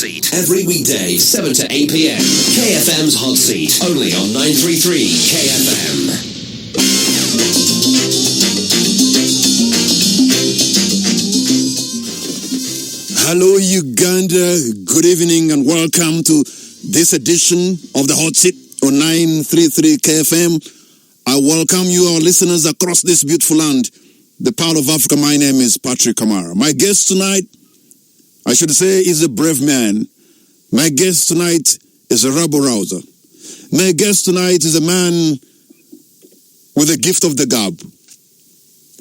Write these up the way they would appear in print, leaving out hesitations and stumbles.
Hotseat. Every weekday, 7 to 8 p.m. KFM's Hotseat. Only on 933 KFM. Hello, Uganda. Good evening and welcome to this edition of the Hot Seat on 933 KFM. I welcome you, our listeners across this beautiful land, the Pearl of Africa. My name is Patrick Kamara. My guest tonight, I should say, is a brave man. My guest tonight is a rabble-rouser. My guest tonight is a man with the gift of the gab.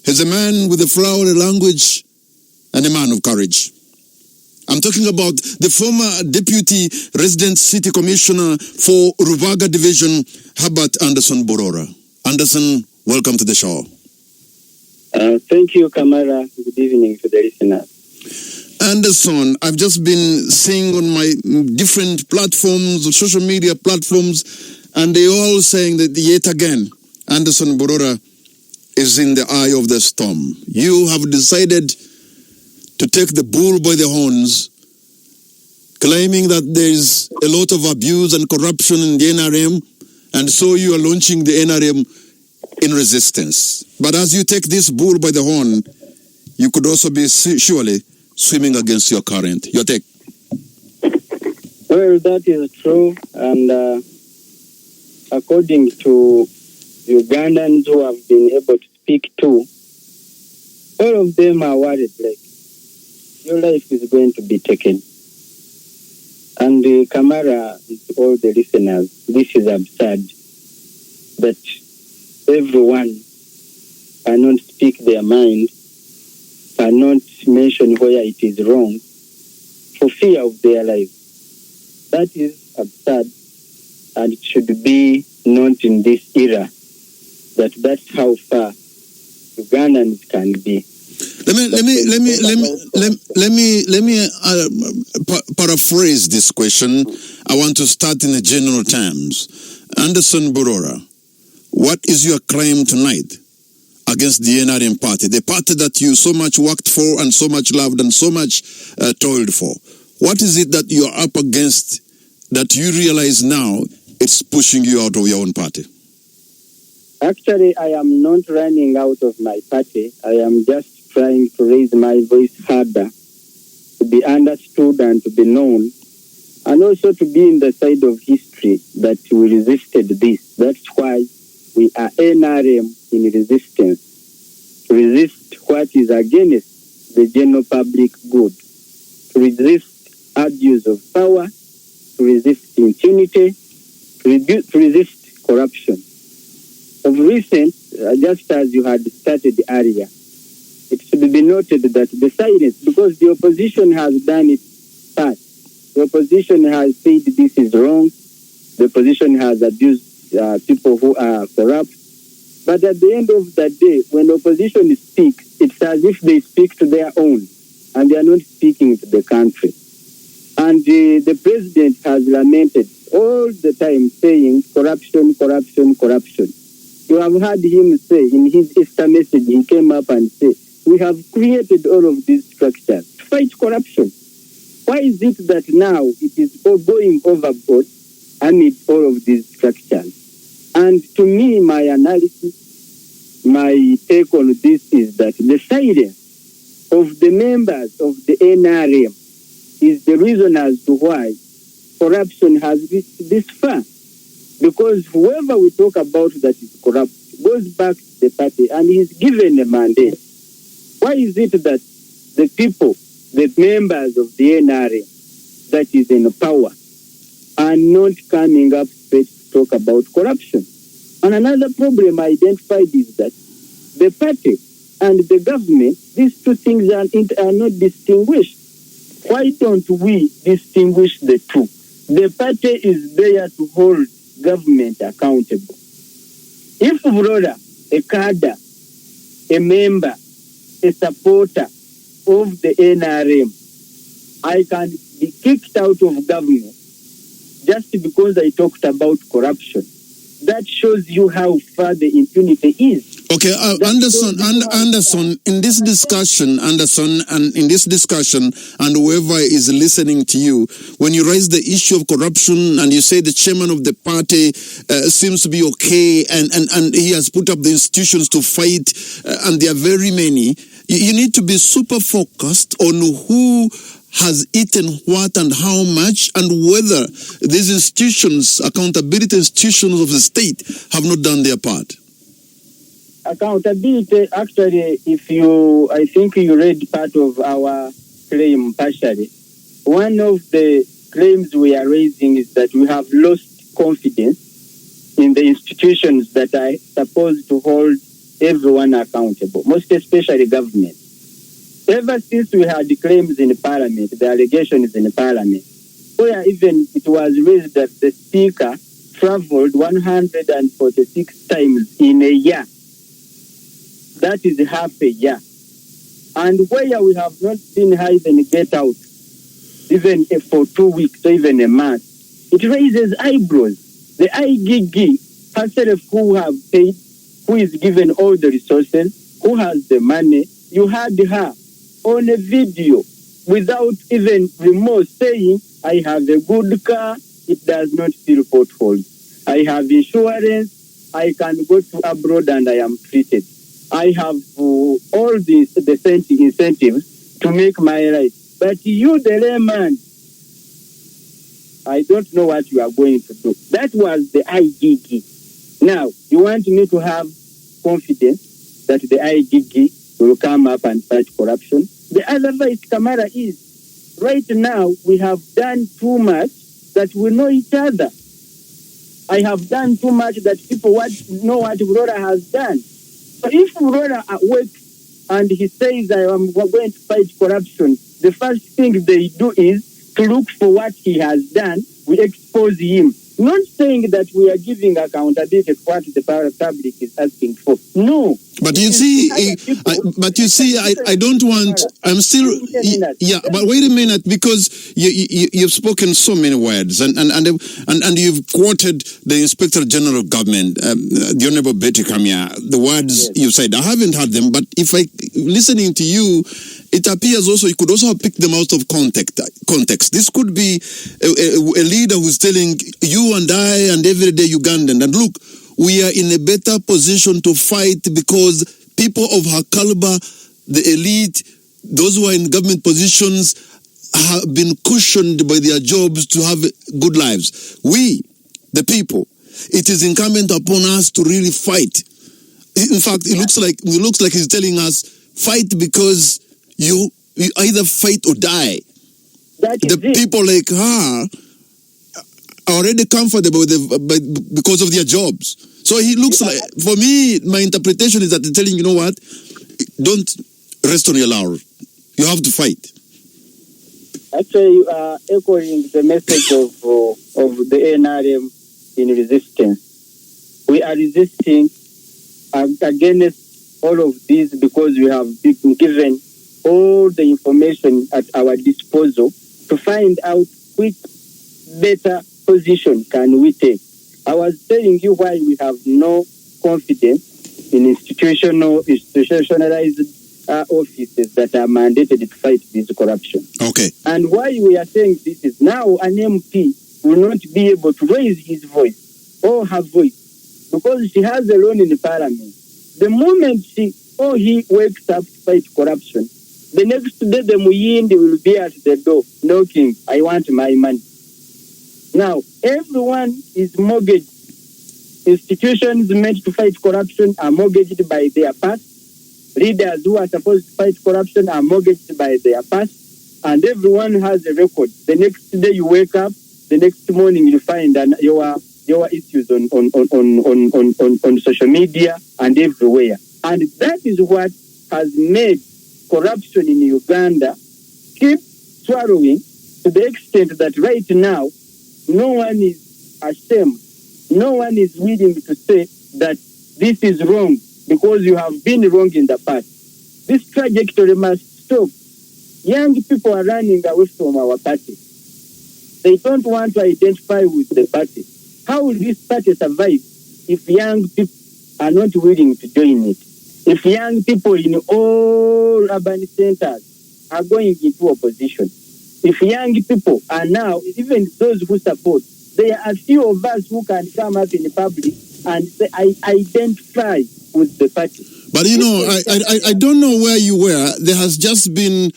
He's a man with a flowery language and a man of courage. I'm talking about the former Deputy Resident City Commissioner for Rubaga Division, Herbert Anderson Borora. Anderson, welcome to the show. Thank you, Kamara. Good evening to the listeners. Anderson, I've just been seeing on my different platforms, social media platforms, and they're all saying that yet again, Anderson Borora is in the eye of the storm. You have decided to take the bull by the horns, claiming that there's a lot of abuse and corruption in the NRM, and so you are launching the NRM in resistance. But as you take this bull by the horn, you could also be surely swimming against your current. Your take? Well, that is true, and according to Ugandans who have been able to speak to, all of them are worried, like, your life is going to be taken. And Kamara, to all the listeners, this is absurd that everyone cannot speak their mind, cannot mention where it is wrong for fear of their life. That is absurd, and it should be not in this era that's how far Ugandans can be. Let me paraphrase this question. I want to start in the general terms. Anderson Borora, what is your claim tonight against the NRM party, the party that you so much worked for and so much loved and so much toiled for? What is it that you are up against that you realize now it's pushing you out of your own party? Actually, I am not running out of my party. I am just trying to raise my voice harder, to be understood and to be known, and also to be in the side of history that we resisted this. That's why we are NRM in resistance, to resist what is against the general public good, to resist abuse of power, to resist impunity, to resist corruption. Of recent, just as you had started earlier, it should be noted that the silence, because the opposition has done its part. The opposition has said this is wrong. The opposition has abused people who are corrupt. But at the end of the day, when the opposition speaks, it's as if they speak to their own, and they are not speaking to the country. And the president has lamented all the time, saying corruption, corruption, corruption. You have heard him say in his Easter message, he came up and said, we have created all of these structures to fight corruption. Why is it that now it is all going overboard amid all of these structures? And to me, my analysis, my take on this is that the silence of the members of the NRM is the reason as to why corruption has reached this far. Because whoever we talk about that is corrupt goes back to the party and is given a mandate. Why is it that the people, the members of the NRM that is in power, are not coming up straight to talk about corruption? And another problem I identified is that the party and the government, these two things are not distinguished. Why don't we distinguish the two? The party is there to hold government accountable. If Borora, a cadre, a member, a supporter of the NRM, I can be kicked out of government just because I talked about corruption. That shows you how far the impunity is. Okay, Anderson, in this discussion, and whoever is listening to you, when you raise the issue of corruption and you say the chairman of the party seems to be okay and he has put up the institutions to fight, and there are very many, you need to be super focused on who has eaten what and how much, and whether these institutions, accountability institutions of the state, have not done their part. Accountability, actually, I think you read part of our claim partially. One of the claims we are raising is that we have lost confidence in the institutions that are supposed to hold everyone accountable, most especially government. Ever since we had the claims in Parliament, the allegations in Parliament, where even it was raised that the Speaker traveled 146 times in a year. That is half a year. And where we have not seen her even get out, even for 2 weeks or even a month, it raises eyebrows. The IGG herself, who have paid, who is given all the resources, who has the money, you had her on a video without even remorse saying, I have a good car, it does not fill potholes. I have insurance, I can go to abroad and I am treated. I have all these incentives to make my life. But you, the layman, I don't know what you are going to do. That was the IGG. Now, you want me to have confidence that the IGG will come up and fight corruption? The other vice, Kamara, is right now we have done too much that we know each other. I have done too much that people know what Aurora has done. So if Aurora works and he says, I am going to fight corruption, the first thing they do is to look for what he has done. We expose him. Not saying that we are giving accountability for what the public is asking for. No. But you see, I don't want. I'm still. Yeah, but wait a minute, because you've spoken so many words, and you've quoted the Inspector General of Government, the Honorable Betty Kamya. The words you said, I haven't heard them, but if listening to you, it appears also you could also have picked them out of context. This could be a leader who's telling you and I and everyday Ugandan, and look, we are in a better position to fight because people of her caliber, the elite, those who are in government positions, have been cushioned by their jobs to have good lives. We, the people, it is incumbent upon us to really fight. In fact, it looks like he's telling us, fight because you either fight or die. The people like her are already comfortable because of their jobs. So he looks like, for me, my interpretation is that they're telling, you know what, don't rest on your laurels. You have to fight. Actually, you are echoing the message of the NRM in resistance. We are resisting against all of this because we have been given all the information at our disposal to find out which better position can we take. I was telling you why we have no confidence in institutionalized offices that are mandated to fight this corruption. Okay. And why we are saying this is now an MP will not be able to raise his voice or her voice because she has a loan in the parliament. The moment he wakes up to fight corruption, the next day the Muyindi will be at the door knocking, I want my money. Now, everyone is mortgaged. Institutions meant to fight corruption are mortgaged by their past. Leaders who are supposed to fight corruption are mortgaged by their past. And everyone has a record. The next day you wake up, the next morning you find your issues on social media and everywhere. And that is what has made corruption in Uganda keep swallowing to the extent that right now, no one is ashamed. No one is willing to say that this is wrong because you have been wrong in the past. This trajectory must stop. Young people are running away from our party. They don't want to identify with the party. How will this party survive if young people are not willing to join it. If young people in all urban centers are going into opposition, if young people are now, even those who support, there are few of us who can come up in public and say, I identify with the party. But I don't know where you were. There has just been,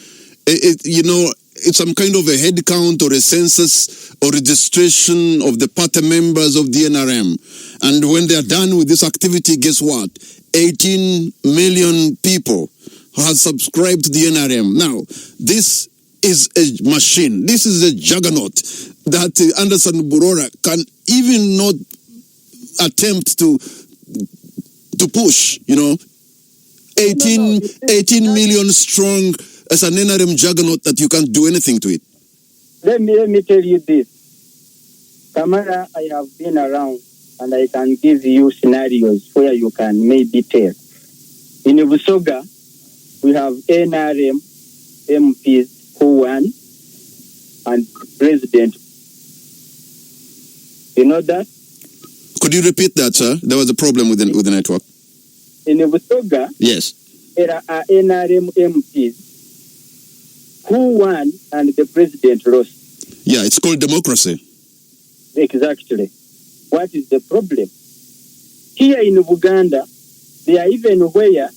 it's some kind of a head count or a census or registration of the party members of the NRM. And when they are done with this activity, guess what? 18 million people have subscribed to the NRM. Now, this is a machine. This is a juggernaut that Anderson Burora can even not attempt to push, 18 million strong as an NRM juggernaut that you can't do anything to it. Let me tell you this. Kamara, I have been around and I can give you scenarios where you can maybe tell. In Busoga, we have NRM MPs who won and president. You know that? Could you repeat that, sir? There was a problem with the network. In Busoga, yes, there are NRM MPs who won and the president lost. Yeah, it's called democracy. Exactly. What is the problem? Here in Uganda, there are even where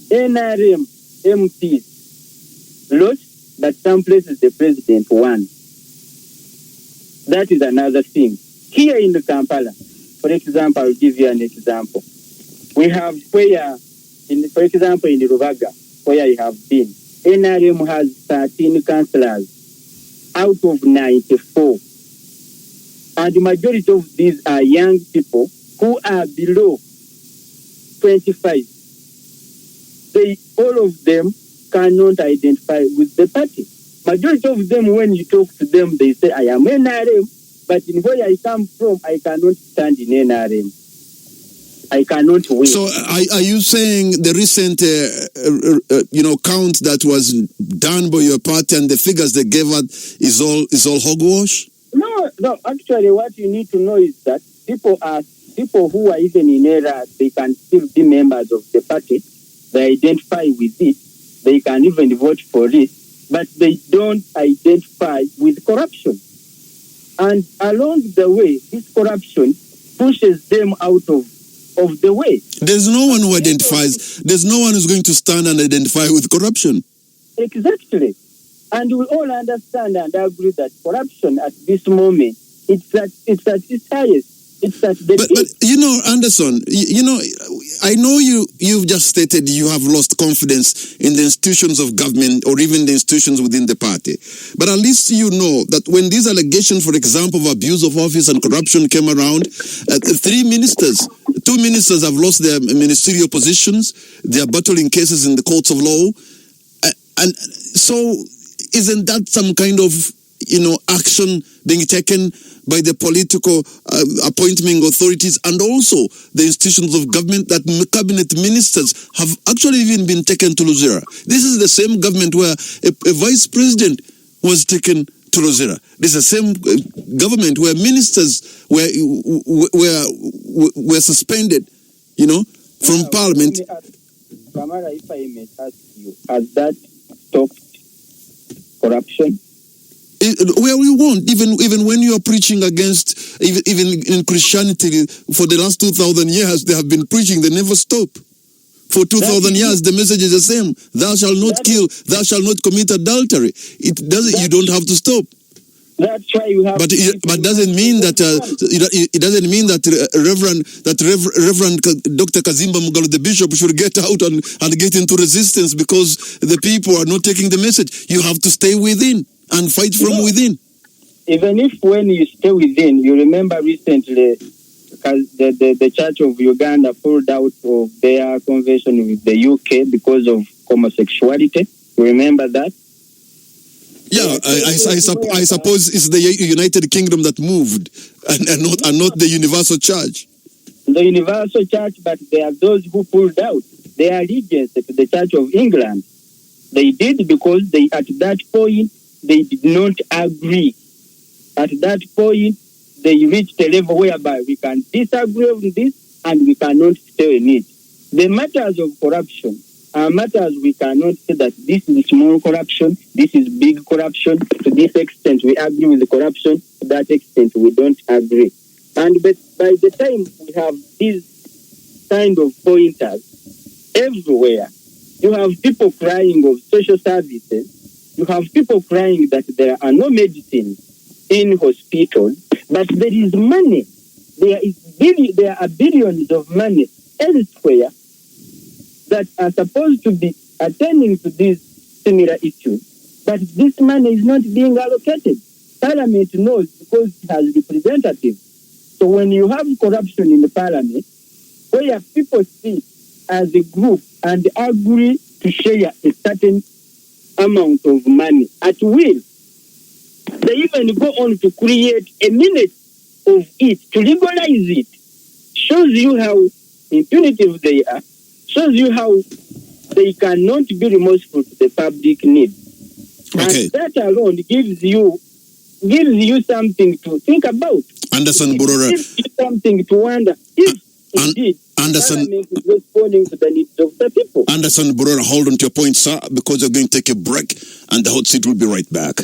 NRM MPs lost, but some places the president won. That is another thing. Here in Kampala, for example, I'll give you an example. We have where, for example, in Rubaga, where I have been, NRM has 13 councillors out of 94. And the majority of these are young people who are below 25. All of them cannot identify with the party. Majority of them, when you talk to them, they say, I am NRM, but in where I come from, I cannot stand in NRM. I cannot win. So are you saying the recent, count that was done by your party and the figures they gave out is all hogwash? No. Actually, what you need to know is that people who are even in error, they can still be members of the party. They identify with it. They can even vote for it, but they don't identify with corruption. And along the way, this corruption pushes them out of the way. There's no one who identifies. There's no one who's going to stand and identify with corruption. Exactly. And we all understand and agree that corruption at this moment, it's at its highest. It's at the But Anderson, I know you've just stated you have lost confidence in the institutions of government or even the institutions within the party. But at least you know that when these allegations, for example, of abuse of office and corruption came around, 2 ministers have lost their ministerial positions. They are battling cases in the courts of law. And so isn't that some kind of, action being taken by the political appointing authorities and also the institutions of government that cabinet ministers have actually even been taken to Luzera? This is the same government where a vice president was taken to Luzera. This is the same government where ministers were suspended, from parliament. Kamara, if I may ask you, has that stopped corruption? Well, we won't. Even when you are preaching against, even in Christianity, for the last 2,000 years, they have been preaching. They never stop. For 2,000 years, the message is the same. Thou shalt not kill. Thou shalt not commit adultery. It doesn't. You don't have to stop. That's why you have. But doesn't mean that it doesn't mean that Reverend Dr. Kazimba Mugalu, the bishop, should get out and get into resistance because the people are not taking the message. You have to stay within and fight from within. Even if when you stay within, you remember recently the Church of Uganda pulled out of their convention with the UK because of homosexuality. You remember that? Yeah, I suppose it's the United Kingdom that moved and not the Universal Church. The Universal Church, but there are those who pulled out. They are allegiance to the Church of England. They did because at that point, they did not agree. At that point, they reached a level whereby we can disagree on this and we cannot stay in it. The matters of corruption are matters we cannot say that this is small corruption, this is big corruption. To this extent, we agree with the corruption. To that extent, we don't agree. And but by the time we have these kind of pointers everywhere, you have people crying of social services. You have people crying that there are no medicines in hospitals, but there is money. There are billions of money elsewhere that are supposed to be attending to these similar issues, but this money is not being allocated. Parliament knows because it has representatives. So when you have corruption in the Parliament, where people sit as a group and agree to share a certain amount of money at will, they even go on to create a minute of it, to legalize it, shows you how impunitive they are, shows you how they cannot be remorseful to the public need. Okay. And that alone gives you something to think about. Anderson Burora. Gives you something to wonder if indeed Parliament is responding to the needs of the people. Anderson Burora, hold on to your point, sir, because we're going to take a break and the hot seat will be right back.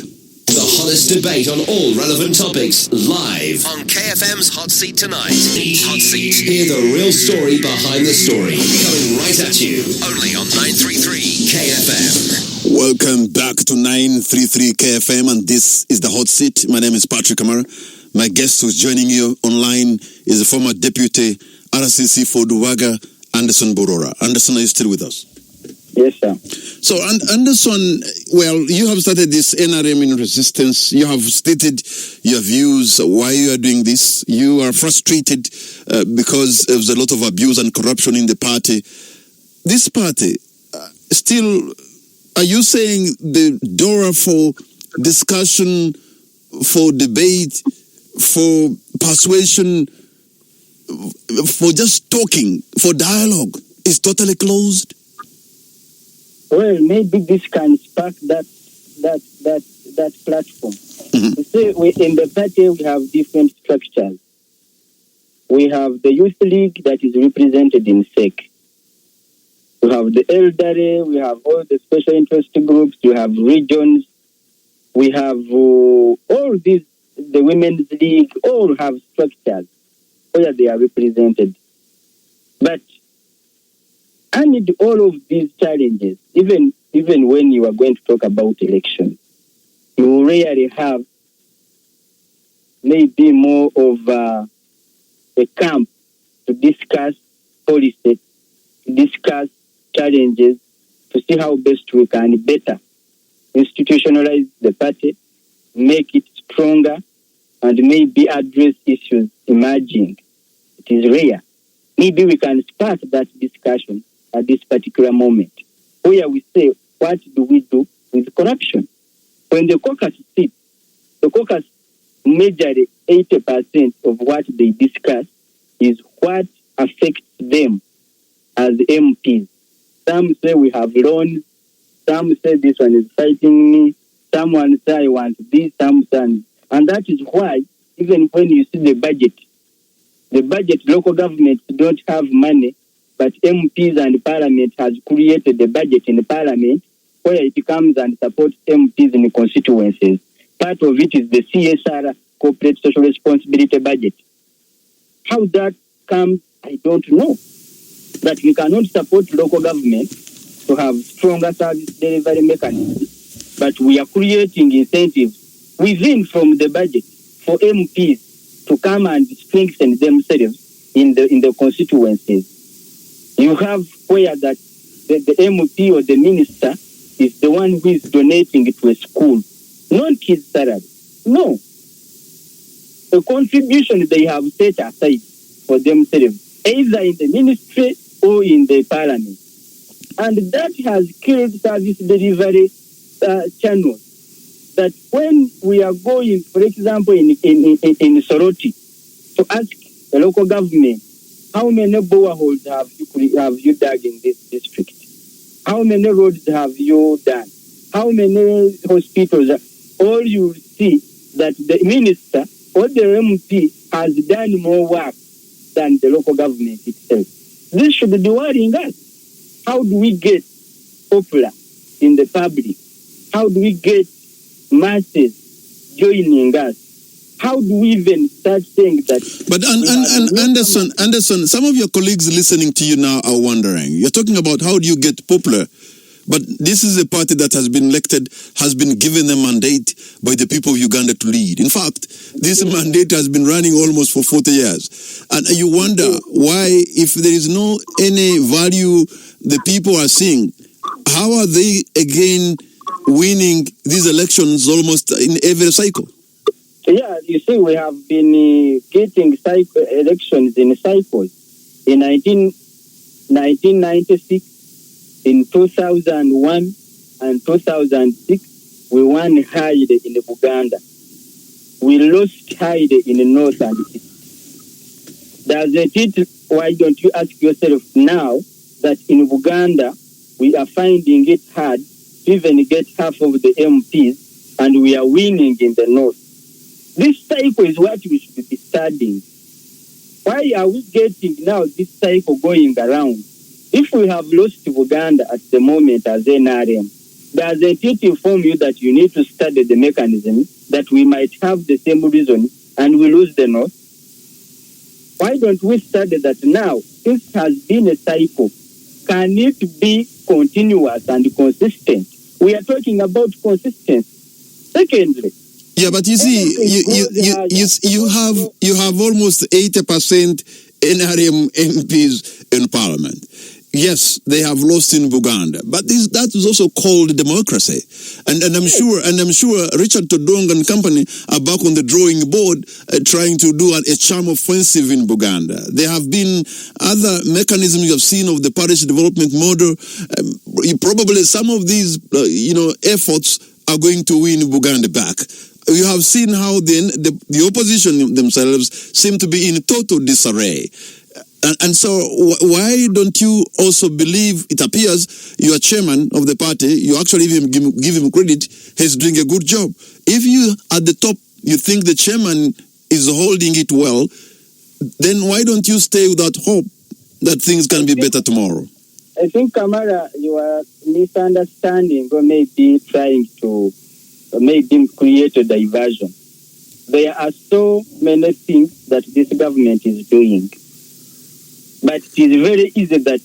The hottest debate on all relevant topics, live on KFM's Hot Seat tonight. The Hot Seat. Hear the real story behind the story. Coming right at you. Only on 933 KFM. Welcome back to 933 KFM, and this is the Hot Seat. My name is Patrick Amara. My guest who's joining you online is the former deputy RCC for Duwaga, Anderson Burora. Anderson, are you still with us? Yes, sir. So, Anderson, well, you have started this NRM in resistance. You have stated your views, why you are doing this. You are frustrated because there's a lot of abuse and corruption in the party. This party, still, are you saying the door for discussion, for debate, for persuasion, for just talking, for dialogue is totally closed? Well, maybe this can spark that platform. Mm-hmm. You see, in the party we have different structures. We have the youth league that is represented in SEC. We have the elderly. We have all the special interest groups. We have regions. We have all these. The women's league all have structures where they are represented. But amid all of these challenges, even when you are going to talk about elections, you rarely have maybe more of a camp to discuss policy, to discuss challenges, to see how best we can better institutionalize the party, make it stronger, and maybe address issues emerging. It is rare. Maybe we can start that discussion at this particular moment, where we say, what do we do with corruption? When the caucus sits, the caucus majorly 80% of what they discuss is what affects them as MPs. Some say we have loans, some say this one is fighting me, someone say I want this, some say, and that is why even when you see the budget, local governments don't have money, but MPs and Parliament has created the budget in the Parliament where it comes and supports MPs in the constituencies. Part of it is the CSR, Corporate Social Responsibility Budget. How that comes, I don't know. But we cannot support local government to have stronger service delivery mechanisms, but we are creating incentives within from the budget for MPs to come and strengthen themselves in the constituencies. You have where that the MP or the minister is the one who is donating to a school, not his salary. No. A contribution they have set aside for themselves, either in the ministry or in the parliament. And that has killed service delivery channels. That when we are going, for example, in Soroti, to ask the local government, how many boreholes have you dug in this district? How many roads have you done? How many hospitals? All you see that the minister or the MP has done more work than the local government itself. This should be worrying us. How do we get popular in the public? How do we get masses joining us? How do we even start saying that? But Anderson, some of your colleagues listening to you now are wondering. You're talking about how do you get popular, but this is a party that has been elected, has been given a mandate by the people of Uganda to lead. In fact, this mandate has been running almost for 40 years. And you wonder why, if there is no any value the people are seeing, how are they again winning these elections almost in every cycle? Yeah, you see, we have been getting elections in cycles. In 1996, in 2001 and 2006, we won Hyde in Buganda. We lost Hyde in the north and east. Why don't you ask yourself now that in Buganda we are finding it hard to even get half of the MPs, and we are winning in the north? This cycle is what we should be studying. Why are we getting now this cycle going around? If we have lost Uganda at the moment as NRM, doesn't it inform you that you need to study the mechanism that we might have the same reason and we lose the north? Why don't we study that now? Since it has been a cycle, can it be continuous and consistent? We are talking about consistency. Secondly, yeah, but you see, you have almost 80% NRM MPs in parliament. Yes, they have lost in Buganda, but that is also called democracy. And I'm sure Richard Todong and company are back on the drawing board trying to do a charm offensive in Buganda. There have been other mechanisms you have seen of the parish development model. Probably some of these efforts are going to win Buganda back. You have seen how the opposition themselves seem to be in total disarray. And so why don't you also believe, it appears you are chairman of the party, you actually even give him credit, he's doing a good job. If you at the top, you think the chairman is holding it well, then why don't you stay with that hope that things can be better tomorrow? I think, Kamara, you are misunderstanding or maybe trying to create a diversion. There are so many things that this government is doing. But it is very easy that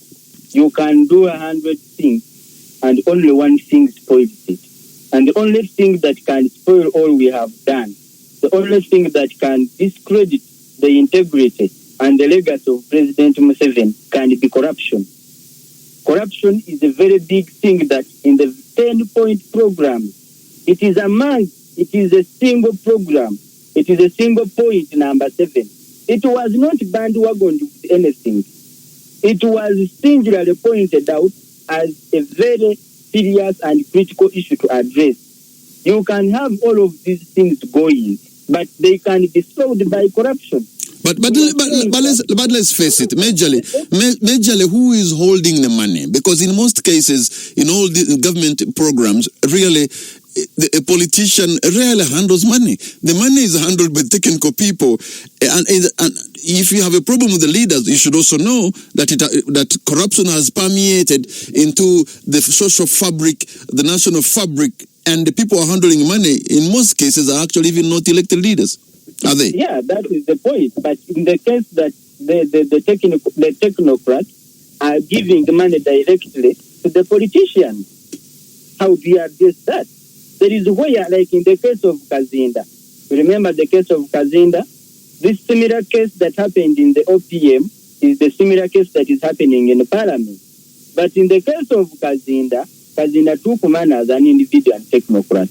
you can do 100 things and only one thing spoils it. And the only thing that can spoil all we have done, the only thing that can discredit the integrity and the legacy of President Museveni can be corruption. Corruption is a very big thing that in the 10-point program, it is a single program. It is a single point, number 7. It was not bandwagon with anything. It was singularly pointed out as a very serious and critical issue to address. You can have all of these things going, but they can be solved by corruption. But let's face it, majorly who is holding the money? Because in most cases, in all the government programs, really, a politician rarely handles money. The money is handled by technical people. And if you have a problem with the leaders, you should also know that that corruption has permeated into the social fabric, the national fabric, and the people are handling money, in most cases, are actually even not elected leaders. Are they? Yeah, that is the point. But in the case that the technocrats are giving the money directly to the politicians, how do you address that? There is where, like in the case of Kazinda, remember the case of Kazinda? This similar case that happened in the OPM is the similar case that is happening in the parliament. But in the case of Kazinda took man as an individual and technocrat.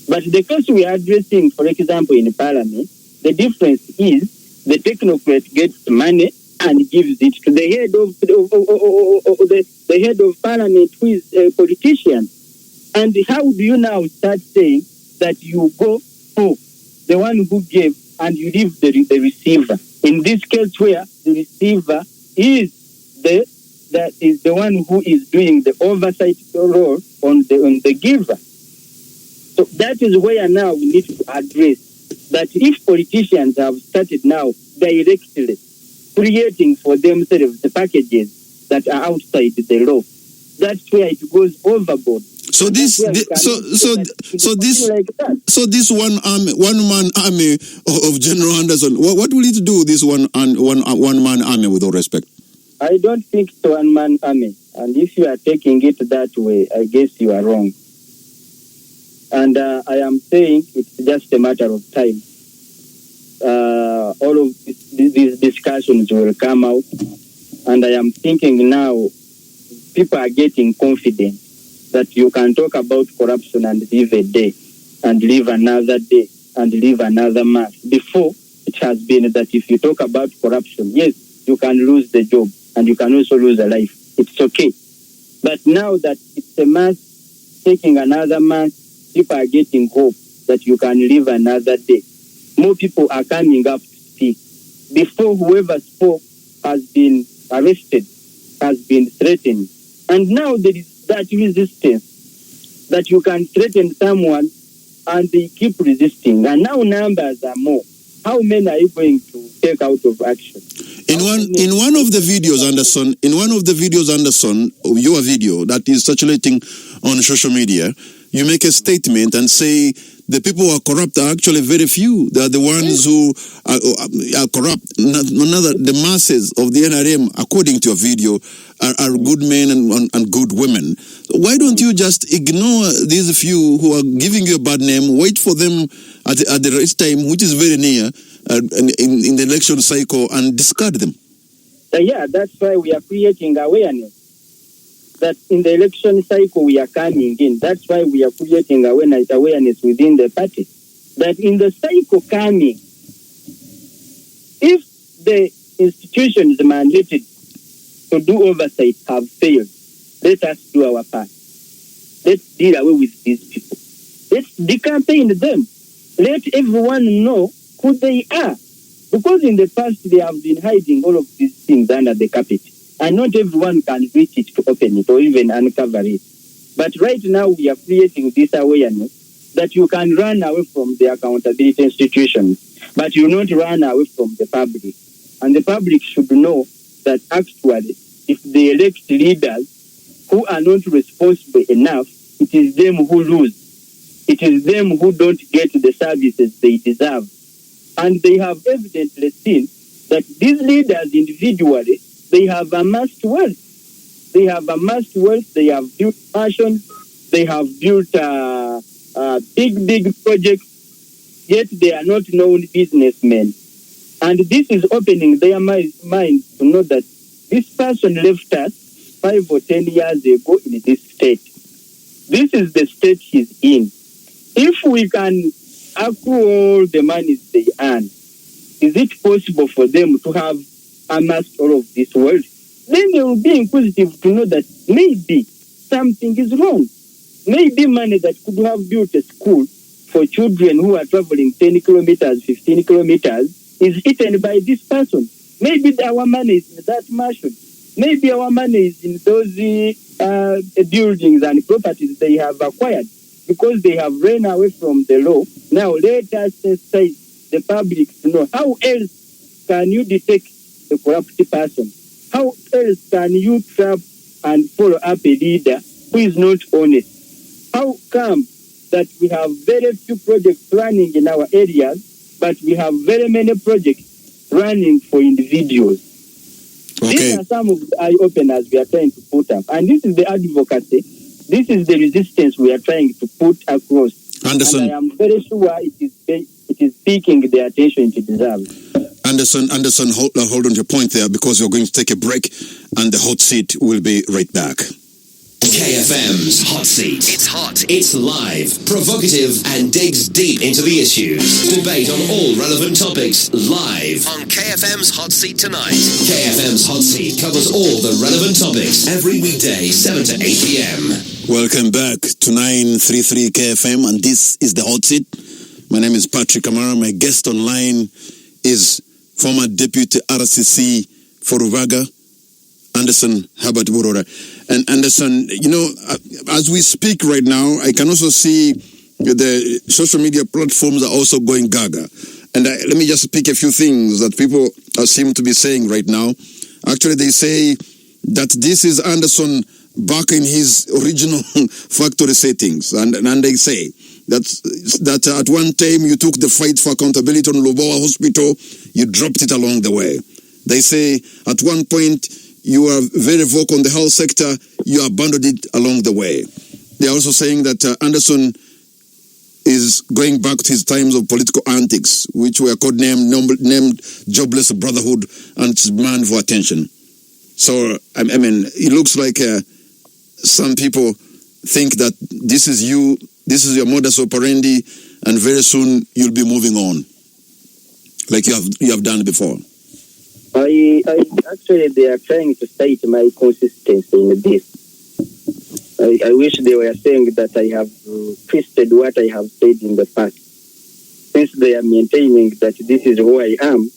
But the case we are addressing, for example, in parliament, the difference is the technocrat gets money and gives it to the head of parliament, who is a politician. And how do you now start saying that you go for the one who gave and you leave the receiver? In this case where the receiver is the one who is doing the oversight role on the giver. So that is where now we need to address that if politicians have started now directly to creating for themselves the packages that are outside the law. That's where it goes overboard. So this one man army of General Anderson. What will it do? This one man army, with all respect. I don't think it's one man army, and if you are taking it that way, I guess you are wrong. And I am saying it's just a matter of time. All of these discussions will come out, and I am thinking now people are getting confident that you can talk about corruption and live a day, and live another day, and live another month. Before, it has been that if you talk about corruption, yes, you can lose the job, and you can also lose a life. It's okay. But now that it's a month, taking another month, people are getting hope that you can live another day. More people are coming up to speak. Before, whoever spoke has been arrested, has been threatened. And now there is that resistance that you can threaten someone and they keep resisting. And now numbers are more. How many are you going to take out of action? In one of the videos, Anderson, your video that is circulating on social media, you make a statement and say the people who are corrupt are actually very few. They are the ones who are corrupt. The masses of the NRM, according to your video, are good men and good women. Why don't you just ignore these few who are giving you a bad name, wait for them at the right time, which is very near, in the election cycle, and discard them? Yeah, that's why we are creating awareness. That in the election cycle we are coming in. That's why we are creating awareness within the party. That in the cycle coming, if the institutions mandated to do oversight have failed, let us do our part. Let's deal away with these people. Let's decampaign them. Let everyone know who they are. Because in the past they have been hiding all of these things under the carpet. And not everyone can reach it to open it or even uncover it. But right now we are creating this awareness that you can run away from the accountability institutions, but you not run away from the public. And the public should know that actually, if they elect leaders who are not responsible enough, it is them who lose. It is them who don't get the services they deserve. And they have evidently seen that these leaders individually, they have amassed wealth. They have amassed wealth. They have built passions. They have built big projects. Yet they are not known businessmen. And this is opening their minds to know that this person left us 5 or 10 years ago in this state. This is the state he's in. If we can accrue all the monies they earn, is it possible for them to have amassed all of this wealth? Then they will be inquisitive to know that maybe something is wrong. Maybe money that could have built a school for children who are traveling 10 kilometers, 15 kilometers, is eaten by this person. Maybe our money is in that mansion. Maybe our money is in those buildings and properties they have acquired because they have run away from the law. Now let us sensitize the public to know how else can you detect a corrupt person? How else can you trap and follow up a leader who is not honest? How come that we have very few projects running in our areas, but we have very many projects running for individuals? Okay. These are some of the eye-openers we are trying to put up. And this is the advocacy. This is the resistance we are trying to put across. Anderson. And I am very sure it is seeking the attention it deserves. Anderson, hold on to your point there because you're going to take a break and the hot seat will be right back. KFM's Hot Seat. It's hot, it's live, provocative, and digs deep into the issues. Debate on all relevant topics live on KFM's Hot Seat tonight. KFM's Hot Seat covers all the relevant topics every weekday, 7 to 8 p.m. Welcome back to 933 KFM, and this is the Hot Seat. My name is Patrick Amara. My guest online is former Deputy RCC for Ruvaga, Anderson Herbert Burora. And Anderson, as we speak right now, I can also see the social media platforms are also going gaga. And let me just pick a few things that people seem to be saying right now. Actually, they say that this is Anderson back in his original factory settings. And they say that at one time you took the fight for accountability on Loboa Hospital, you dropped it along the way. They say at one point you were very vocal on the health sector, you abandoned it along the way. They're also saying that Anderson is going back to his times of political antics, which were codenamed named Jobless Brotherhood and Man for Attention. So, I mean, it looks like some people think that this is your modus operandi, and very soon you'll be moving on, like you have done before. I actually, they are trying to cite my consistency in this. I wish they were saying that I have twisted what I have said in the past. Since they are maintaining that this is who I am,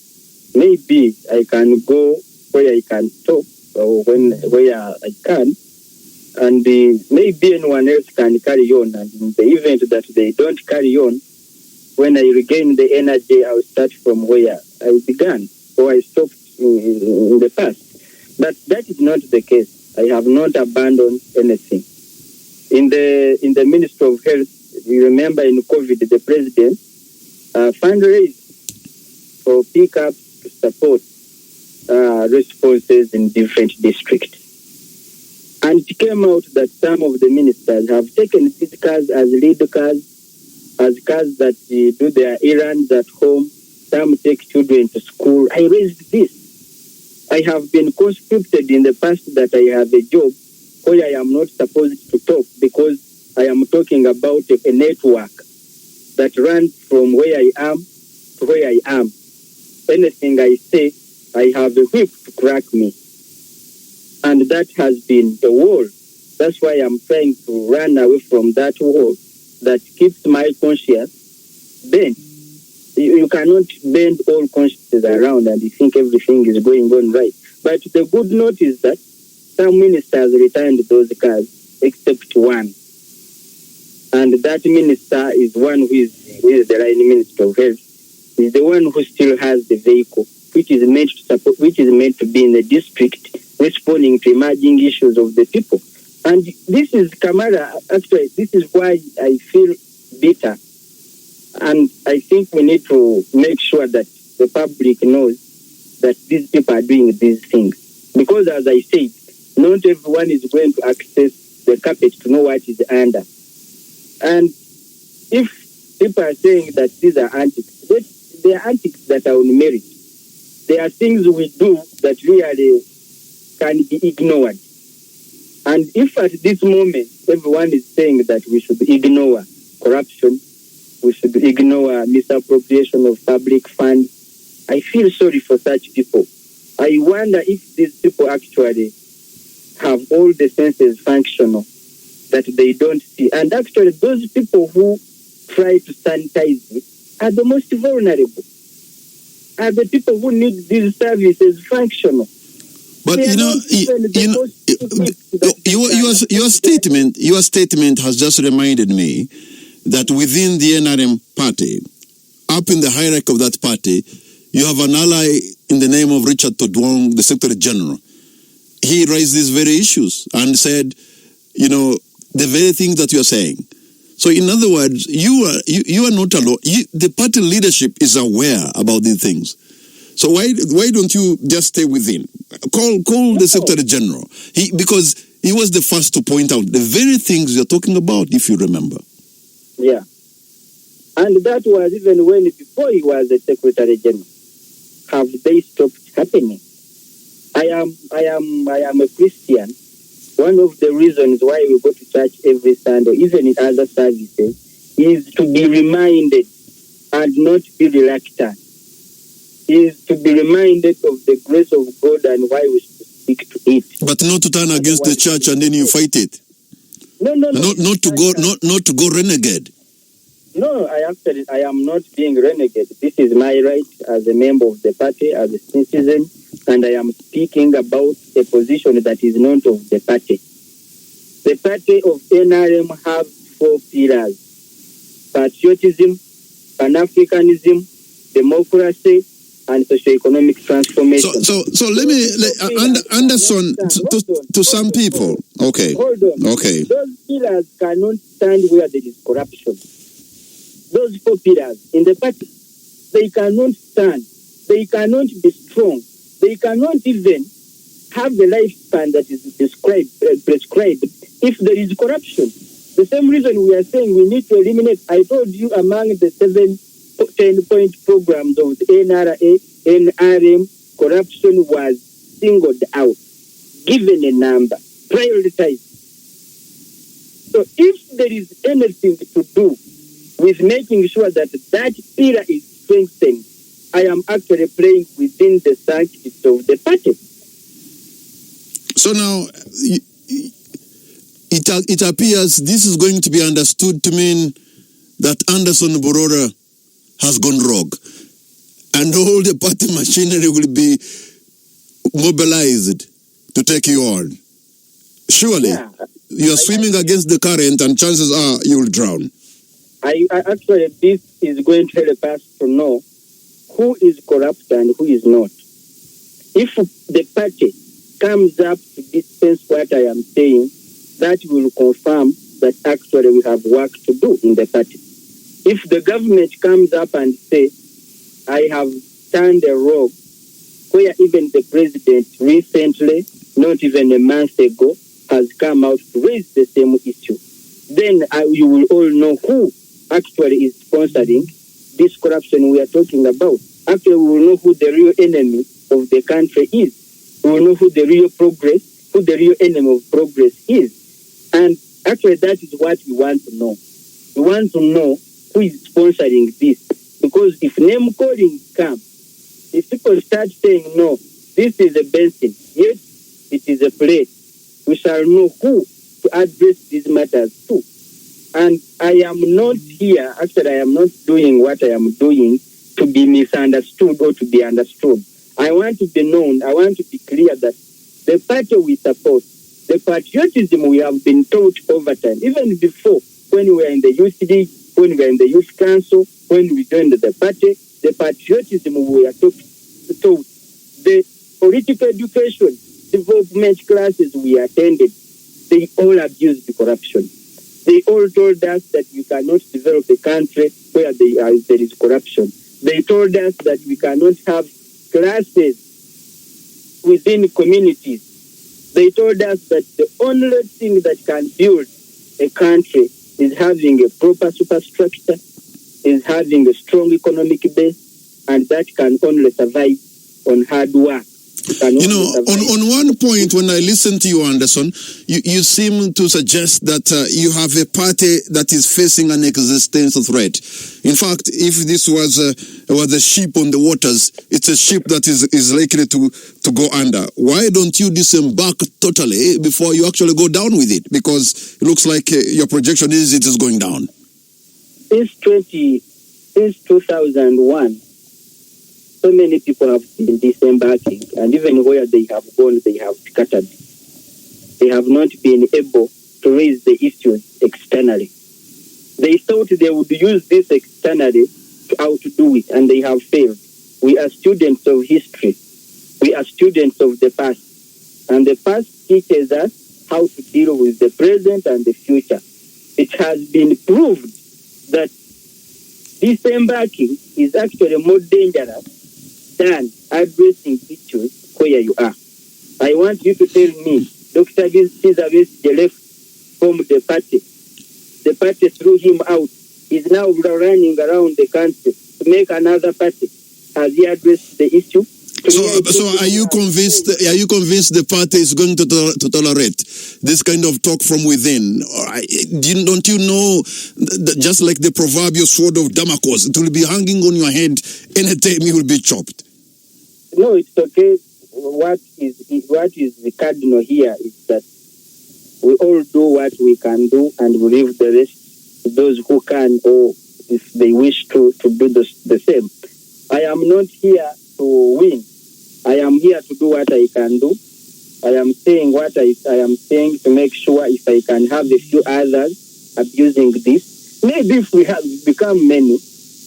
maybe I can go where I can stop or where I can, and maybe anyone else can carry on. And in the event that they don't carry on, when I regain the energy, I'll start from where I began or I stopped in the past. But that is not the case. I have not abandoned anything. In the Ministry of Health, you remember in COVID, the president fundraised for pickups to support responses in different districts. And it came out that some of the ministers have taken these cars as lead cars, as cars that do their errands at home. Some take children to school. I raised this. I have been conscripted in the past that I have a job where I am not supposed to talk because I am talking about a network that runs from where I am to where I am. Anything I say, I have a whip to crack me. And that has been the wall. That's why I'm trying to run away from that wall that keeps my conscience bent. You cannot bend all consciences around and you think everything is going on right. But the good note is that some ministers returned those cars, except one. And that minister is one who is the right Minister of Health. He's the one who still has the vehicle, which is meant to support, which is meant to be in the district, responding to emerging issues of the people. And this is Kamara. Actually, this is why I feel bitter. And I think we need to make sure that the public knows that these people are doing these things. Because as I said, not everyone is going to access the carpet to know what is under. And if people are saying that these are antics, they are antics that are on merit. There are things we do that really can be ignored. And if at this moment everyone is saying that we should ignore corruption, we should ignore misappropriation of public funds, I feel sorry for such people. I wonder if these people actually have all the senses functional that they don't see. And actually, those people who try to sanitize it are the most vulnerable, are the people who need these services functional. But your statement has just reminded me that within the NRM party, up in the hierarchy of that party, you have an ally in the name of Richard Todwong, the Secretary General. He raised these very issues and said, the very things that you are saying. So in other words, you are not alone. The party leadership is aware about these things. So why don't you just stay within? Call the Secretary General. Because he was the first to point out the very things you're talking about, if you remember. Yeah. And that was even when before he was the Secretary General. Have they stopped happening? I am a Christian. One of the reasons why we go to church every Sunday, even in other services, is to be reminded and not be reluctant. Is to be reminded of the grace of God and why we should stick to it. But not to turn against the church and then you fight it. No. Not to go renegade. No, I am not being renegade. This is my right as a member of the party, as a citizen, and I am speaking about a position that is not of the party. The party of NRM have 4 pillars: patriotism, Pan-Africanism, democracy, and socio-economic transformation. So let me, Anderson, to some people, okay. Hold on. Okay. Those pillars cannot stand where there is corruption. Those 4 pillars in the party, they cannot stand. They cannot be strong. They cannot even have the lifespan that is prescribed if there is corruption. The same reason we are saying we need to eliminate. I told you among the 10-point programs of the NRA, NRM, corruption was singled out, given a number, prioritized. So if there is anything to do with making sure that that pillar is strengthened, I am actually playing within the sanctity of the party. So now, it appears this is going to be understood to mean that Anderson Borora has gone rogue, and all the party machinery will be mobilized to take you on. Surely, you are swimming against the current, and chances are you will drown. I actually, this is going to help us to know who is corrupt and who is not. If the party comes up to dispense what I am saying, that will confirm that actually we have work to do in the party. If the government comes up and says, I have turned a rogue, where even the president recently, not even a month ago, has come out to raise the same issue, then you will all know who actually is sponsoring this corruption we are talking about. Actually, we will know who the real enemy of the country is. We will know who the real enemy of progress is. And actually, that is what we want to know. We want to know who is sponsoring this. Because if name calling comes, if people start saying, no, this is a basin, yes, it is a place, we shall know who to address these matters to. And I am not here, actually I am not doing what I am doing to be misunderstood or to be understood. I want to be known, I want to be clear that the party we support, the patriotism we have been taught over time, even before, when we were in the youth league, when we were in the youth council, when we joined the party, the patriotism we are taught, the political education, development classes we attended, they all abused the corruption. They all told us that we cannot develop a country where there is corruption. They told us that we cannot have classes within communities. They told us that the only thing that can build a country is having a proper superstructure, is having a strong economic base, and that can only survive on hard work. You know, on one point, when I listen to you, Anderson, you seem to suggest that you have a party that is facing an existential threat. In fact, if this was a ship on the waters, it's a ship that is likely to go under. Why don't you disembark totally before you actually go down with it? Because it looks like your projection is it is going down. Since 2001, so many people have been disembarking, and even where they have gone, they have scattered. They have not been able to raise the issues externally. They thought they would use this externally to outdo it, and they have failed. We are students of history. We are students of the past. And the past teaches us how to deal with the present and the future. It has been proved that disembarking is actually more dangerous than addressing issues where you are. I want you to tell me, Dr. Cesar Besigye left from the party. The party threw him out. He's now running around the country to make another party. Has he addressed the issue? So are you convinced? Are you convinced the party is going to tolerate this kind of talk from within? Don't you know that just like the proverbial sword of Damascus, it will be hanging on your head anytime you will be chopped? No, it's okay. What is the cardinal here is that we all do what we can do, and we leave the rest to those who can, or if they wish to do the same. I am not here to win. I am here to do what I can do. I am saying what I am saying to make sure if I can have a few others abusing this. Maybe if we have become many,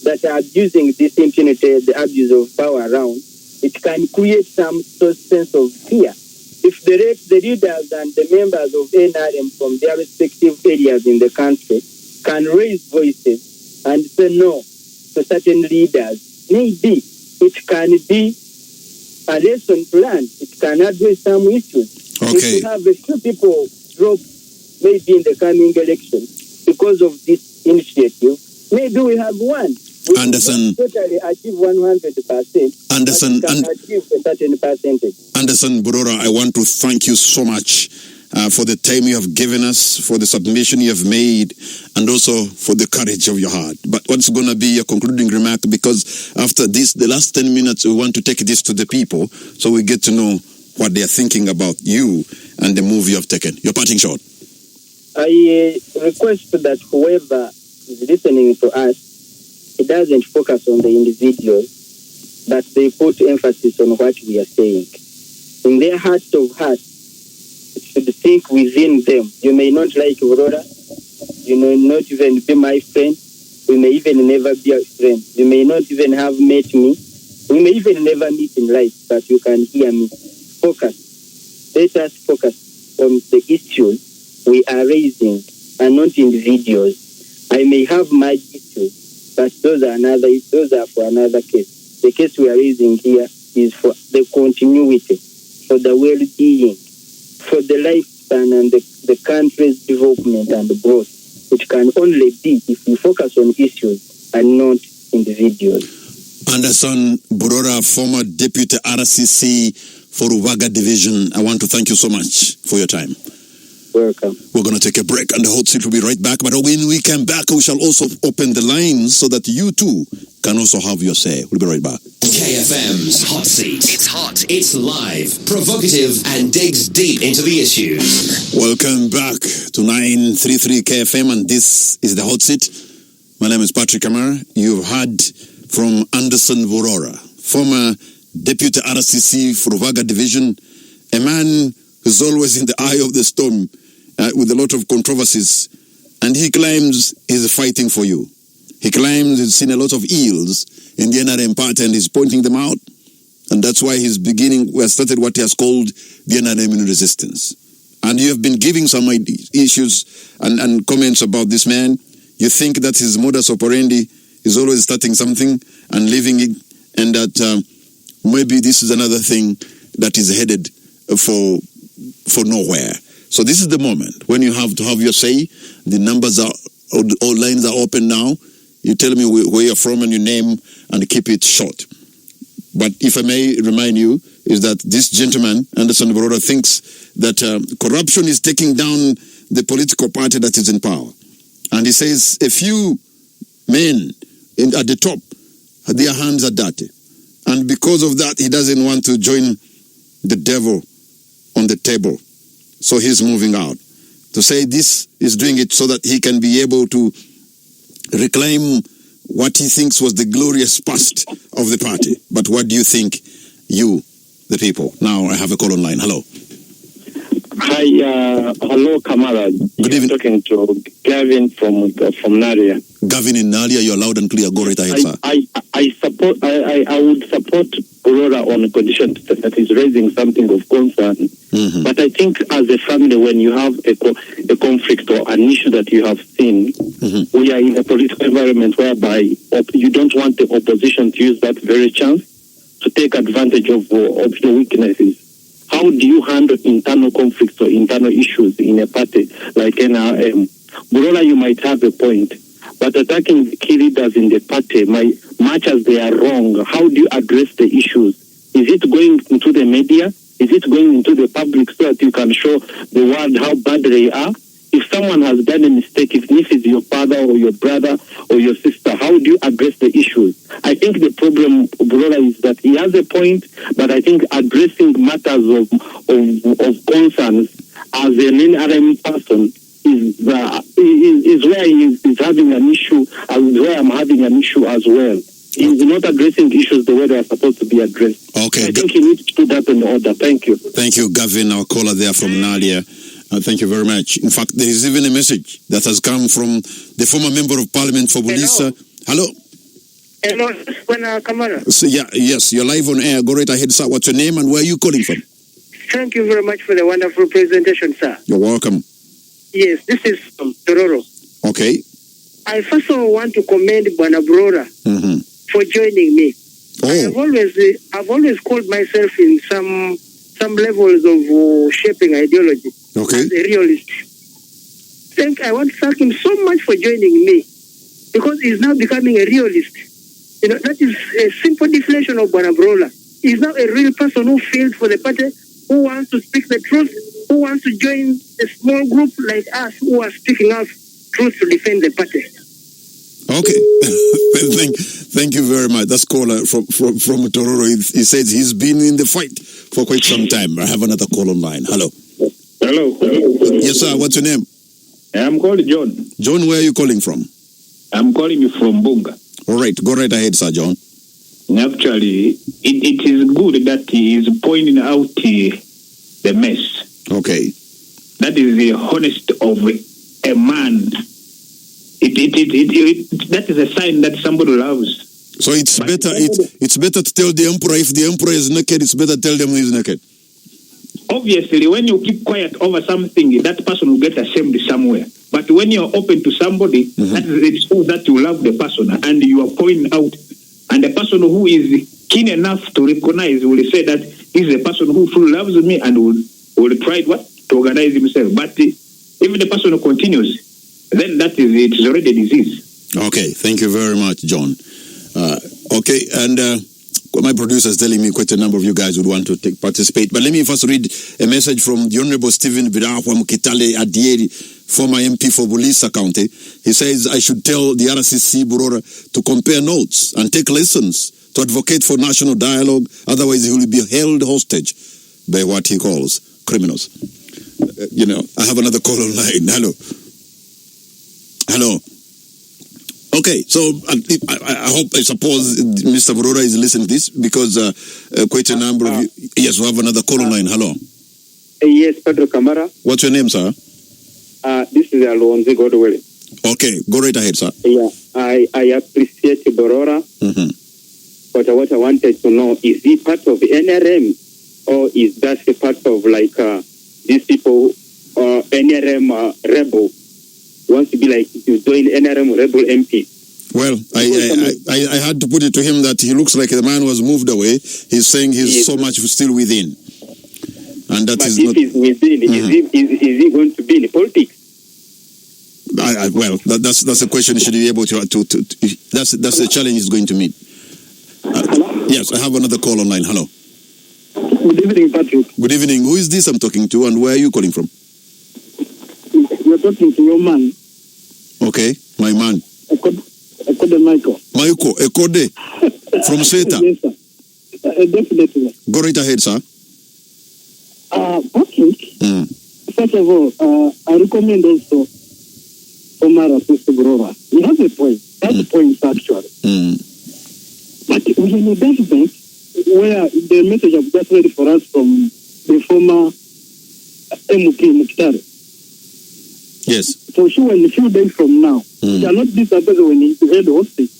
that are abusing this impunity, the abuse of power around, it can create some sense of fear. If the leaders and the members of NRM from their respective areas in the country can raise voices and say no to certain leaders, maybe it can be a lesson plan. It can address some issues. Okay. If we have a few people drop maybe in the coming election because of this initiative, maybe we have one. We Anderson. can totally achieve 100%. Anderson, but we can achieve a certain percentage. Anderson Burora, I want to thank you so much for the time you have given us, for the submission you have made, and also for the courage of your heart. But what's going to be your concluding remark? Because after this, the last 10 minutes, we want to take this to the people so we get to know what they are thinking about you and the move you have taken. Your parting shot. I request that whoever is listening to us, it doesn't focus on the individuals, but they put emphasis on what we are saying. In their hearts of hearts, it should think within them. You may not like Aurora, you may not even be my friend, we may even never be a friend, you may not even have met me, we may even never meet in life, but you can hear me. Focus. Let us focus on the issues we are raising and not individuals. I may have my issues, but those are for another case. The case we are raising here is for the continuity, for the well-being, for the lifespan and the country's development and growth. It can only be if we focus on issues and not individuals. Anderson Burora, former Deputy RCC for Ruvaga Division, I want to thank you so much for your time. Welcome. We're going to take a break and the hot seat will be right back. But when we come back, we shall also open the lines so that you too can also have your say. We'll be right back. KFM's Hot Seat. It's hot, it's live, provocative, and digs deep into the issues. Welcome back to 933 KFM, and this is the Hot Seat. My name is Patrick Amar. You've heard from Anderson Burora, former Deputy RCC for Ruvaga Division, a man who's always in the eye of the storm with a lot of controversies, and he claims he's fighting for you. He claims he's seen a lot of ills in the NRM party and he's pointing them out, and that's why we have started what he has called the NRM in resistance. And you have been giving some issues and comments about this man. You think that his modus operandi is always starting something and leaving it, and that maybe this is another thing that is headed for nowhere. So this is the moment when you have to have your say. The numbers are, all lines are open now. You tell me where you're from and your name and keep it short. But if I may remind you, is that this gentleman, Anderson Burora, thinks that corruption is taking down the political party that is in power. And he says a few men at the top, their hands are dirty. And because of that, he doesn't want to join the devil on the table. So he's moving out. To say this is doing it so that he can be able to reclaim what he thinks was the glorious past of the party. But what do you think, you, the people? Now I have a call online. Hello. Hi, hello, Kamala. Good evening. Talking to Gavin from Naria. Gavin in Naria, you're loud and clear. Go right ahead, sir. I would support Aurora on condition that he's raising something of concern. Mm-hmm. But I think as a family, when you have a conflict or an issue that you have seen, Mm-hmm. we are in a political environment whereby you don't want the opposition to use that very chance to take advantage of your weaknesses. How do you handle internal conflicts or internal issues in a party like NRM? Burora, you might have a point, but attacking the key leaders in the party, much as they are wrong, how do you address the issues? Is it going into the media? Is it going into the public so that you can show the world how bad they are? If someone has done a mistake, even if it's your father or your brother or your sister, how do you address the issues? I think the problem, Burora, is that he has a point, but I think addressing matters of concerns as an NRM person is where he is having an issue, and where I'm having an issue as well. He's not addressing issues the way they are supposed to be addressed. Okay. I think he needs to put that in order. Thank you. Thank you, Gavin, our caller there from Nadia. Thank you very much. In fact, there is even a message that has come from the former member of parliament for Bulisa. Hello. Hello, Bwana Kamara. So, yes, you're live on air. Go right ahead, sir. What's your name and where are you calling from? Thank you very much for the wonderful presentation, sir. You're welcome. Yes, this is Dororo. Okay. I first of all want to commend Bwana Brora for joining me. Oh. I've always called myself in some levels of shaping ideology Okay. as a realist. I want to thank him so much for joining me because he's now becoming a realist. You know, that is a simple definition of Bwana Brora. He's now a real person who feels for the party, who wants to speak the truth, who wants to join a small group like us who are speaking out truth to defend the party. Okay. Thank you very much. That's caller from Tororo. He says he's been in the fight for quite some time. I have another call online. Hello. Hello. Yes, sir. What's your name? I'm called John. John, where are you calling from? I'm calling you from Bunga. All right. Go right ahead, Sir John. Actually, it is good that he is pointing out the mess. Okay. That is the honest of a man. That is a sign that somebody loves. So it's better to tell the emperor if the emperor is naked. It's better to tell them he's naked. Obviously, when you keep quiet over something, that person will get ashamed somewhere. But when you're open to somebody, that is it shows that you love the person and you are pointing out. And the person who is keen enough to recognize will say that he's a person who truly loves me and will try to organize himself. But if the person continues, then that is it. It's already a disease. Okay, thank you very much, John. Okay, and my producer is telling me quite a number of you guys would want to participate. But let me first read a message from the Honorable Stephen Bidahwa Mukitale Adieri, former MP for Bulisa County. He says, I should tell the RCC Burora to compare notes and take lessons to advocate for national dialogue. Otherwise, he will be held hostage by what he calls criminals. I have another call online. Hello. Okay, so I suppose Mr. Burora is listening to this because quite a number of you. Yes, we have another call online. Hello. Yes, Pedro Kamara. What's your name, sir? This is Alonzi Godwell. Okay, go right ahead, sir. Yeah, I appreciate Burora. But what I wanted to know, is he part of NRM or is that a part of these people, NRM rebel? Wants to be like to join NRM rebel MP. Well, I had to put it to him that he looks like the man was moved away. He's saying he's so much still within, and that is not. If he's within, is he going to be in politics? That's a question he should be able to that's the challenge he's going to meet. Yes, I have another call online. Hello. Good evening, Patrick. Good evening. Who is this I'm talking to, and where are you calling from? You're talking to your man. Okay, my man. Ekode Michael. Michael, Ekode, from Sweta. Yes, sir. Definitely. Go right ahead, sir. Patrick, first of all, I recommend also Omar Burora. He has a point. That's a point, actually. But we are in a government where the message of just read for us from the former MP Mukitare. Yes. For sure, in a few days from now, it cannot be surprised when he head hostage.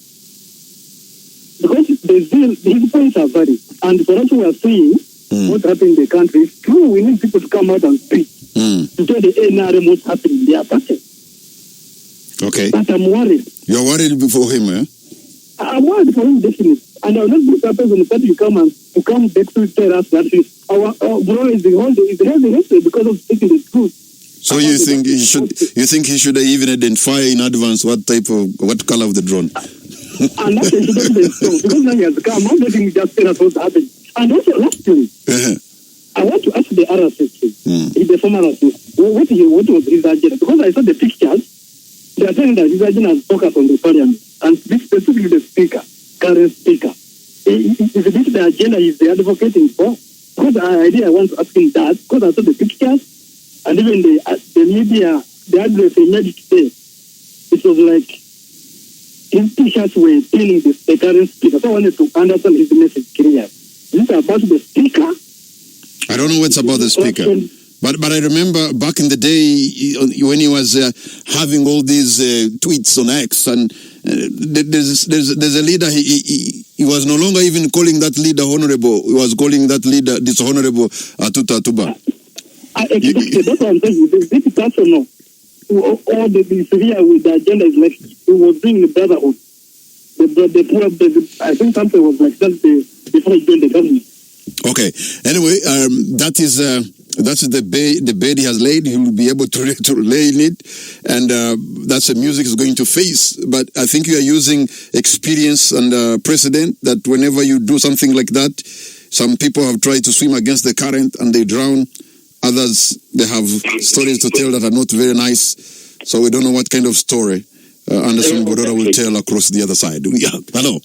Because his points are valid. And for us who are seeing what's happening in the country, it's true, we need people to come out and speak. To tell the NRM what's happening in their party. Okay. But I'm worried. You're worried before him, eh? I'm worried for him, definitely. And I'll not be surprised when the party come back to tell us that our brother is the history because of speaking the truth. So you think he should even identify in advance what color of the drone? And that's because now he has come, I'm not letting him just tell us what's happening. And also, lastly, I want to ask the RSS, the former RSS, what was his agenda? Because I saw the pictures, they are saying that his agenda has focused on the parliament, and specifically the speaker, current speaker. Is this the agenda he's advocating for? Because I want to ask him that, because I saw the pictures, and even the media, the address he made today, it was like his t-shirts were pinning the current speaker. So I wanted to understand his message clearly. Is it about the speaker? I don't know what's about the speaker. But I remember back in the day when he was having all these tweets on X and There's a leader. He was no longer even calling that leader honorable. He was calling that leader dishonorable Atuta Tuba. Exactly. That's what I'm saying. This person, all the severe with the agenda is like he was doing the brotherhood. I think something was like that before he joined the government. Okay. Anyway, that's the bed he has laid. He will be able to lay in it, and that's the music is going to face. But I think you are using experience and precedent that whenever you do something like that, some people have tried to swim against the current and they drown. Others, they have stories to tell that are not very nice. So we don't know what kind of story Anderson Borora will tell across the other side. Yeah. Hello.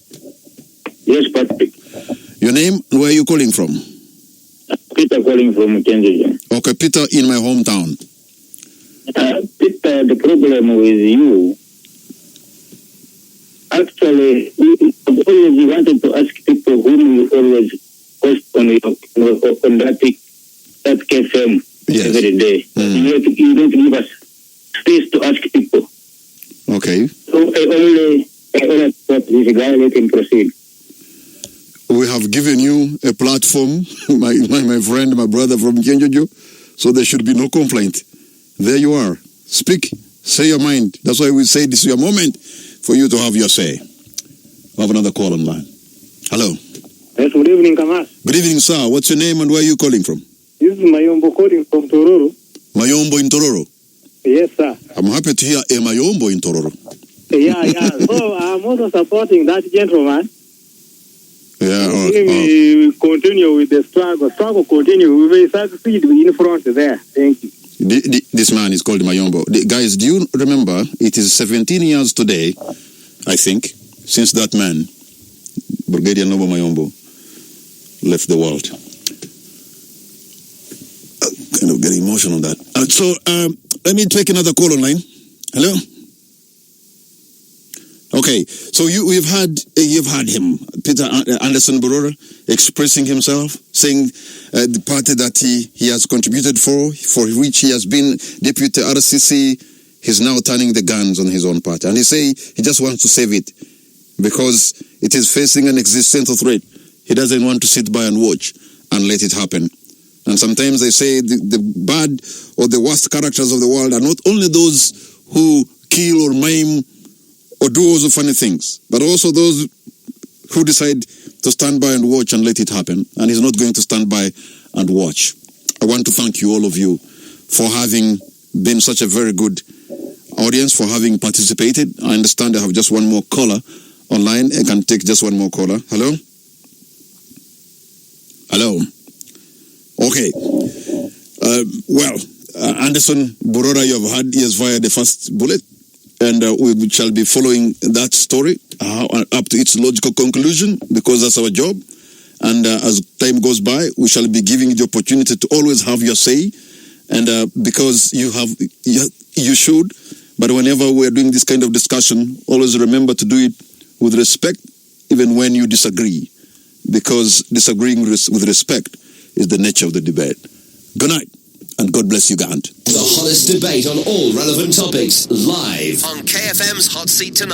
Yes, Patrick. Your name? Where are you calling from? Peter calling from Kenya. Okay, Peter, in my hometown. Peter, the problem with you, actually, you always wanted to ask people whom you always post on that KFM every day. You don't give us space to ask people. Okay. So I only thought this guy, let him proceed. We have given you a platform, my friend, my brother from Kenjojo, so there should be no complaint. There you are. Speak, say your mind. That's why we say this is your moment for you to have your say. We have another call online. Hello. Yes, good evening, Kamas. Good evening, sir. What's your name and where are you calling from? This is Mayombo calling from Tororo. Mayombo in Tororo. Yes, sir. I'm happy to hear a Mayombo in Tororo. Yeah. So I'm also supporting that gentleman. Yeah. We continue with the struggle. Struggle continue. We will succeed in front there. Thank you. This man is called Mayombo. Guys, do you remember it is 17 years today, I think, since that man, Brigadier Nobo Mayombo, left the world. Kind of getting emotional on that. So let me take another call online. Hello? Okay, so you've had him, Peter Anderson Borora, expressing himself, saying the party that he has contributed for which he has been deputy RCC, he's now turning the guns on his own party. And he say he just wants to save it because it is facing an existential threat. He doesn't want to sit by and watch and let it happen. And sometimes they say the bad or the worst characters of the world are not only those who kill or maim or do all the funny things, but also those who decide to stand by and watch and let it happen. And he's not going to stand by and watch. I want to thank you, all of you, for having been such a very good audience, for having participated. I understand I have just one more caller online. I can take just one more caller. Hello? Hello? Okay. Anderson Borora, you have had, he has fired the first bullet. And we shall be following that story up to its logical conclusion because that's our job. And as time goes by, we shall be giving you the opportunity to always have your say. And because you should. But whenever we're doing this kind of discussion, always remember to do it with respect, even when you disagree. Because disagreeing with respect is the nature of the debate. Good night. And God bless you, Gant. The hottest debate on all relevant topics, live on KFM's Hot Seat Tonight.